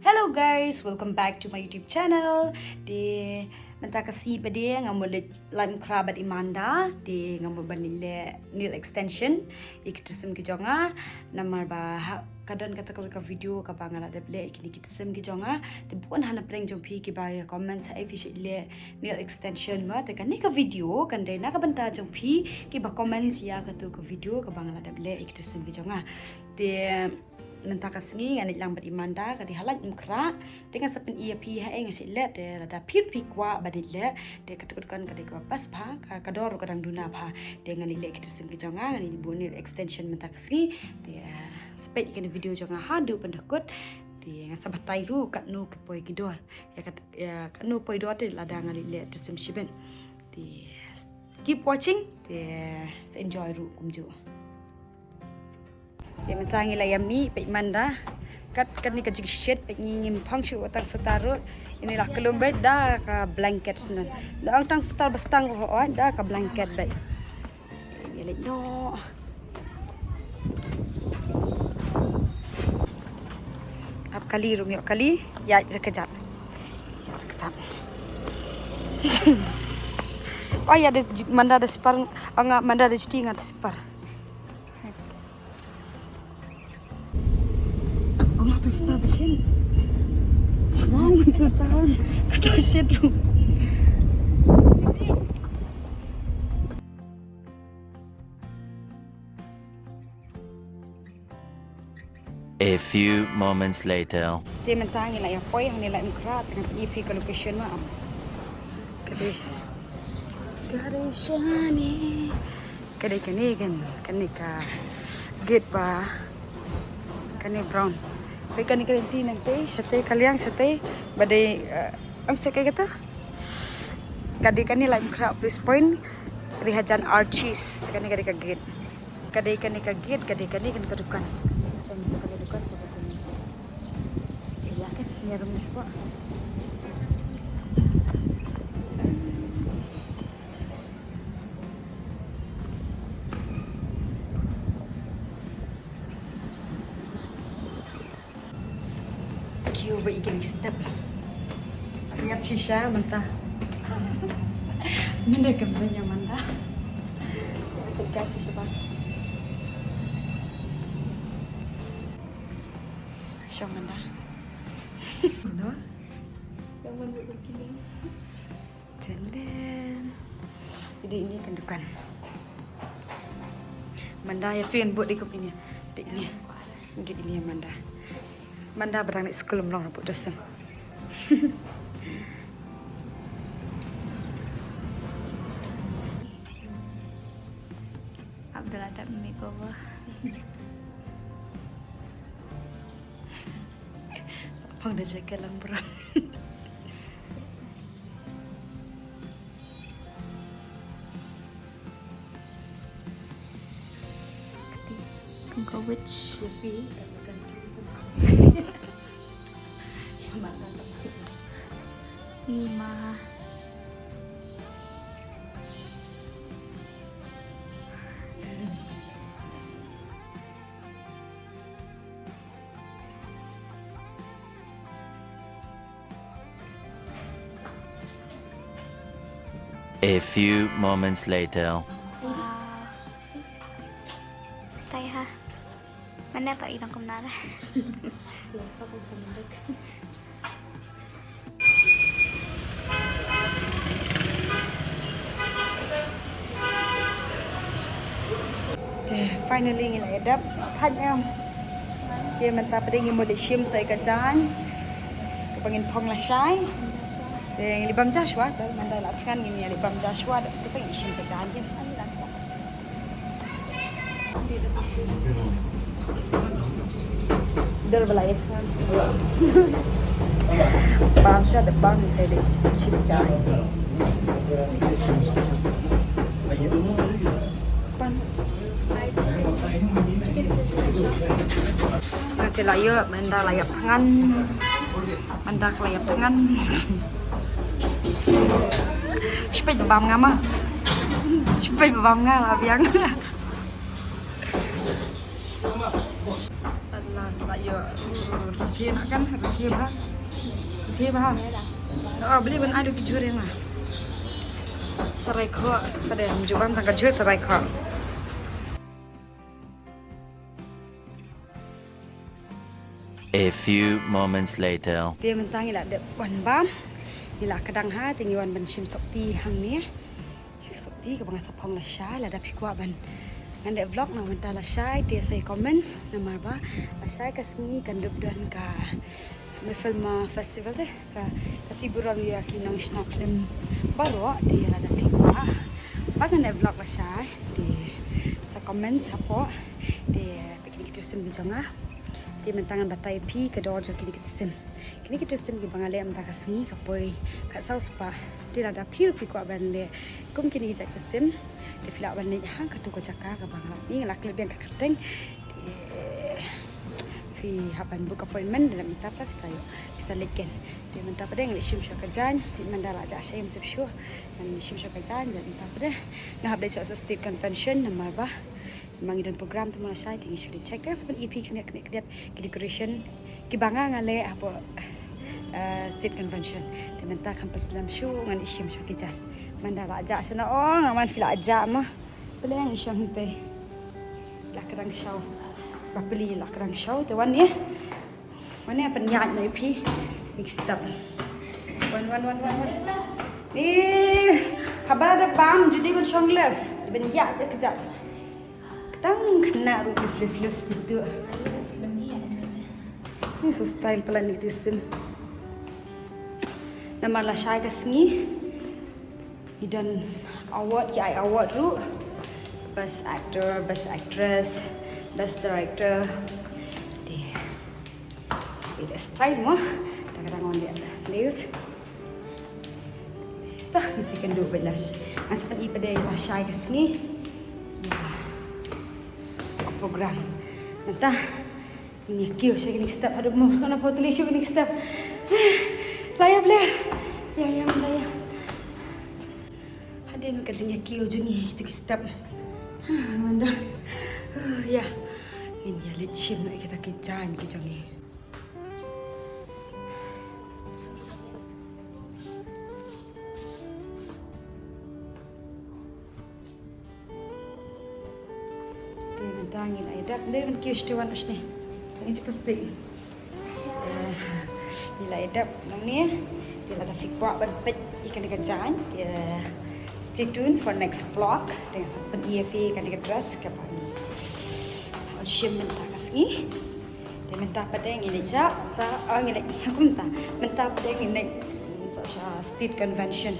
Hello guys, welcome back to my YouTube channel. Di menta kasi pada ngambil lime kerabat Imanda di ngambil banile nail extension ikitusem ki jonga namar ba kadon kata ka video ka bangal ada bele ikini kitusem ki jonga te bukan hana preng jom pi ki ba comment sa efficient le nail extension ma te kan ni ka video kan dai na ka banta jom pi ki ba comment ya ka tu ka video ka bangal ada bele ikitusem ki jonga te nanta kasingi ngani lang Imanda kadi halat imkra dengan sepen ia pi ha ngasi let de ada pir pi kwa badile de katukan kadi kwa pas pa kador kadang duna pa de ngani le kita sim jonga ngani bonil extension menta kasingi de spek ikan video jonga hadu pendekut de ngasabat tairu kat nu ke poi kidor ya kat nu poi dor de lada ngani le sim shiben de keep watching de enjoy ru kumju. Dia mencangi lah yami pe Imanda kat ni ka jigshit pe ngim pangshu otang sotarut inilah kelumbet dah ka blanket senan dah tang sotar bestang ho dah ka blanket bai ini no ap kali rum yok kali ya dekejap oh ya ada Manda ada sipar enggak Manda ada cuti enggak sipar. Tu stop shin. Semua itu tahun kata shin room. A few moments later. Dia mentangi lah ya poi yang nilai mukra dengan EV ke location mah. Kadai shani. Kadai kani ka gate pa. Kani brown. Pekan ikan nanti sate kaliang sate badai ang sakay kata kadai kani lime crab plus point rihajan archis kani kadai kagit kadai kani kagit kadai kani kan kedukan dan juga kedukan ini ya kan nyarum semua Cuba ikan step. Kriat sisa mentah. Mana gambarnya Manda? Kasih siapa? Show Manda. No? Yang mana begini? Tenden. Jadi ini tentukan. Manda ya film buat di kopinya. Ini. Jadi ini Manda. Manda berang di sekolah melong rambut dosen. Abdul ada makeover. Abang dah jaga lang berang. Kau which Ima. A few moments later. Stay ha. Mana tak ilang kumnara. Finally ngila edap than em dia menta pada ngi mode shim sai kacan kepengin phong la shai dia ngi libam Joshua tu Manda la kan ngi libam Joshua tu pengen shim kacan je ani las la der belai kan bam sha de bam sai de shim jai Nanti layu Manda layap tangan Manda layap tangan Supaya babam ngama Supaya babam ngala biang Saya review nak kan? Review bah. Review bah. Oh, beli ban ada kijur yang lah. Sarai kok pada mencoba tanggal jur sarai kok. A few moments later. Dia mentang ila de wan bam. Ila kadang ha tinggi wan ban shim sokti hang ni. Sokti ke bang sapong la syai la da pikwa ban. Ngan de vlog na mentah la syai dia say comments namar ba. La syai ka sengi kan dub dan ka me film festival deh ka kasiburan ya kinang snap film baru dia la da pikwa. Bagan de vlog la syai di sa comments apa dia piknik kita sim di jongah. Dia mentangan batai pi ke dor jo kini kita sim. Kini kita sim ki bangale am ta kasengi ka poi ka sau spa. Dia ada pi pi ko ban le. Kum kini kita sim. Dia filak ban le hang ka tu ko jaka ka bangala. Ni lak le biang ka kerteng. Fi haban book appointment dalam minta tak saya bisa leken. Dia minta pada yang sim syo kerjaan. Dia mandala aja saya minta syo. Dan sim syo kerjaan dan minta pada ngah habis so state convention nama bah. Mangidan program tu malasai tinggi sudah check kan sepen EP kena ke decoration ki banga ngale apa state convention tementa campus dalam show ngan isim show kijan mandala aja sana oh ngaman fila aja mah peleng isim hite la kerang show bapeli la kerang show tu wan ni mana penyanyi na EP mixed up one ni kabar ada bam jadi pun song left ben ya dia kejap Tang kena rupi flip gitu. Ini so style pala ni sim. Nama la syai ka sengi. Idan award ya award ru. Best actor, best actress, best director. Dia style mah. Kadang-kadang on dia nails. Tah ni second do belas. Macam ni pada la syai ka sengi. Program. Entah ini kio saya kini step ada mau kena foto lesu kini step. Layar belah. Ya layar. Ada nak kerjanya kio juni kita step. Manda. Ya. Ini ya lecim nak kita kejan kita ni. Tangin ay dap dia kan kios tuan asne. Ini pasti. Nila edap nang ni. Dia ada fikwa berpet ikan dikejan. Dia stay tuned for next vlog dengan sampai EFA kan dekat dress ke apa ni. Shim minta kasih. Dia minta pada yang ini cak sa ini aku minta pada yang ini sa state convention.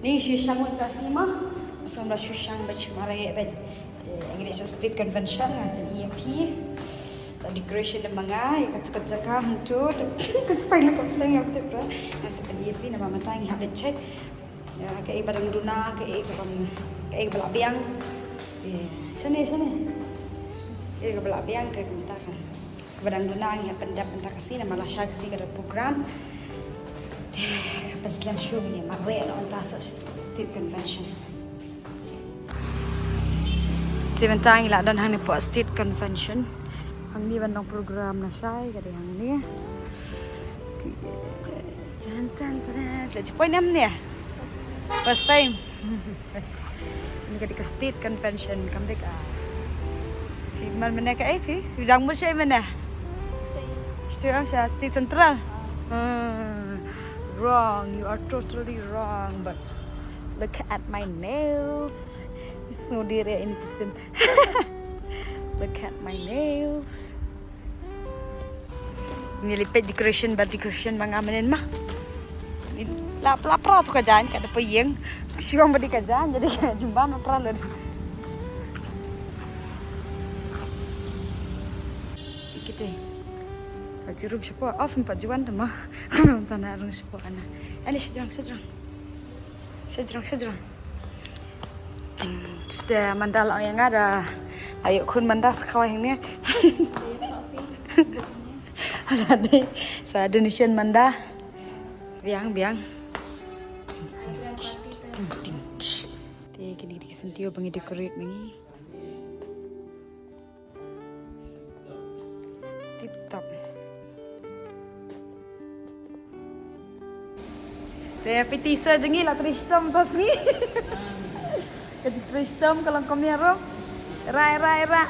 Ni syang minta sima. Asal syang baca marai ben. Yang ini state convention dan EMP decoration dan mga ikat jaka hantu kat style ko style yang betul nasi EMP nama mata yang habis check ke barang duna ke belabiang sana ke belabiang ke minta kan ke barang duna yang pendap kasih nama lasha kasih ke program pas dalam show ni mawe on tas state convention. Sementara ila dan hang ni po state convention. Hang ni bandang program na syai kada hang ni. Jantan. Lagi poin am ni. First time. Ini kada ke state convention kam dek ah. Firman mana ka fi? Bidang mo syai mana? State state central. Wrong, you are totally wrong, but look at my nails. So diri in person. Look at my nails. Ini lipet decoration mga manin mah. Lapra tu kajan kada payeng. Siang badi kajan jadi jumpa lapra ler. Kita. Hajirum siapa? Off 4 juan tu mah. Tanah rung siapa ana. Ali sejrang. Sudah mandala yang ada. Ayo kun manda sekawah yang ni. Ada deh. Saya donation manda. Biang. Dia kini disentio bangi decorate bangi. Tip Te pitisa jengi la tristom tasngi. Kaji tristom kalau komero. Ra.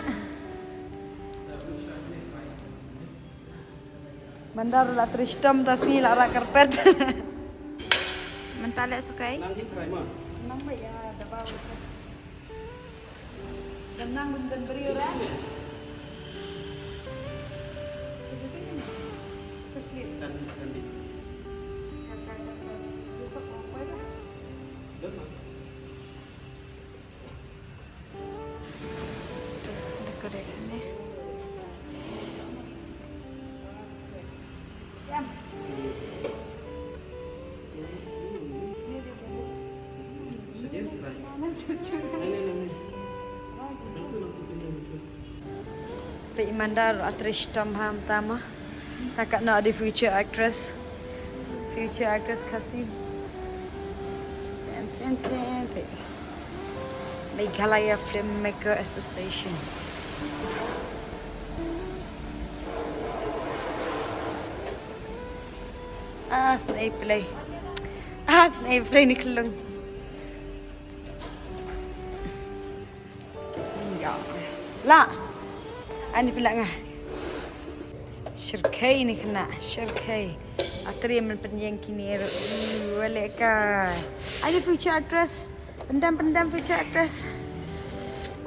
Mandar la tristom tasngi la ra karpet. Mentale sukai. Nang ba ya da bawa sa. Nang bunten beri ora. Dekorationnya. Jam. Pak Imandar aktris Tom Ham tama. Takak nak di future actress. Future actress kasih. Ten. Meghalaya Filmmaker Association. Snake play ni kelung. Ya. La. Ani pula ngah. Syirkai ni kena. Syirkai. Atri men penyeng kini. Waleka. Ani future actress. Pendam future actress.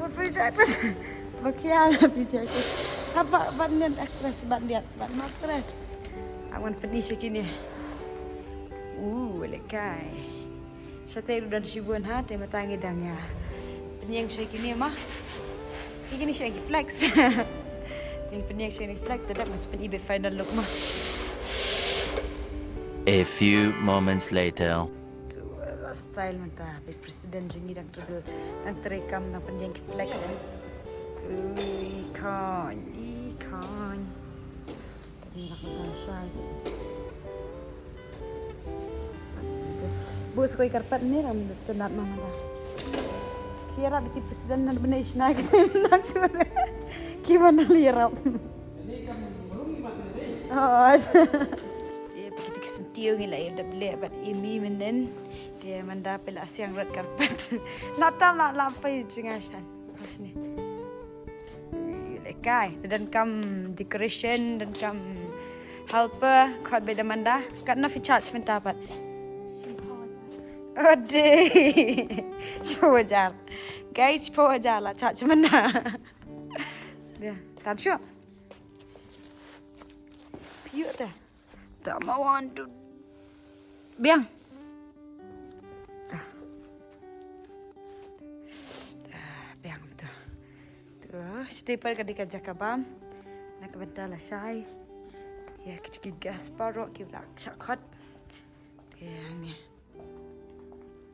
What future actress? Bakiala future actress. Apa bandian actress bandiat. Ban actress. Awan penis kini. Lekai. Saya dan sibuan hati matangi dangnya. Penyeng saya kini mah. Ini saya lagi flex. Yang penyeng saya lagi flex. Tidak masih penibet final look mah. A few moments later. So, style mata. Presiden jengi dan terekam dan penyeng flex. Ikan. Ini nak makan syai. Bos koi karpet ni ram tenat mama dah. Kira biti presiden nan benar isna kita nan cure. Gimana lirap? Oh. Dia begitu kesentiu ni lah dia beli abad ini menen. Dia mendapil asyang red karpet. Latam lah lapai jengasan. Pas ni. Lekai dan kam decoration dan kam helper kod beda manda. Kat na fi charge mendapat. Ode, showajar, guys, showajar lah, cak cuman dah. Dia, tak sure. Piuk dah, tak mau andu. Biang. Dah, biang tu. Tu, setiap kali kerja kabam, nak bentar lah saya. Ya, kecil gas parok, kita cakap. Dia ni.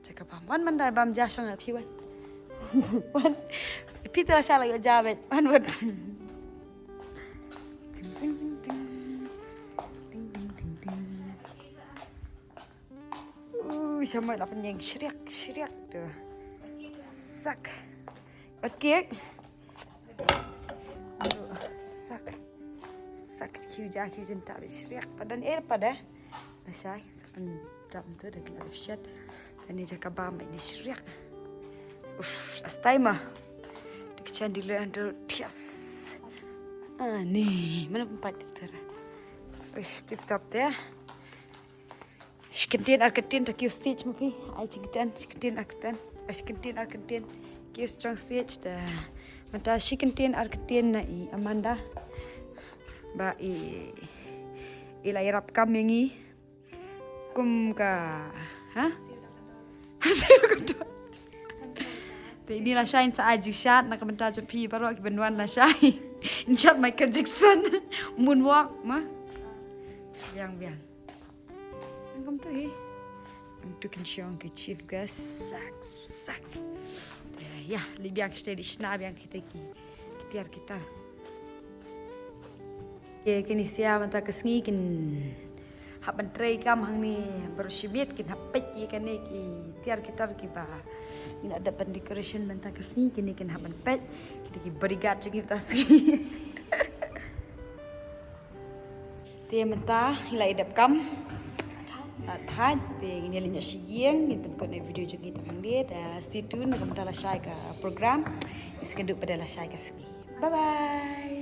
Cakap wan mandai bam jasang api wan. Wan Peter salah yo jawab wan word. Ting. Sama lah penyeng syriak tu. Sak. Okey. Sak kiu jenta syriak padan pada. Nasai sapan dam tu dah kena shot. Ini jaga bam ini syriak. Last time mah. Dikecan di luar tias. Ni mana empat ter. Tip top dia. Sekentin tak kau stage mungkin. Ai sekentin. Kau strong stage dah. Mata sekentin na i Amanda. Ba ilai rap kami kum ka. Ha? Ini lah Shine sa aji shot nak kementar jepi baru aku benuan lah Shine. Shot Michael Jackson moonwalk mah. Biang. Angkum tu untuk kensyong ke chief guys sak. Ya, libiang steady snap yang kita kita. Kini siapa mata kesengi kin. Haban tray kam hang ni bersibit kin hapet ikan ni tiar kita ba ini ada pen decoration benta kesini kini kin haban pet kita bodyguard kita sini dia menta hilai dap kam Thad de ini linya siang ini pun kena video juga kita mandi dan stay tune dengan pada la share ke program. Iskeduk pada la share ke sini. Bye bye.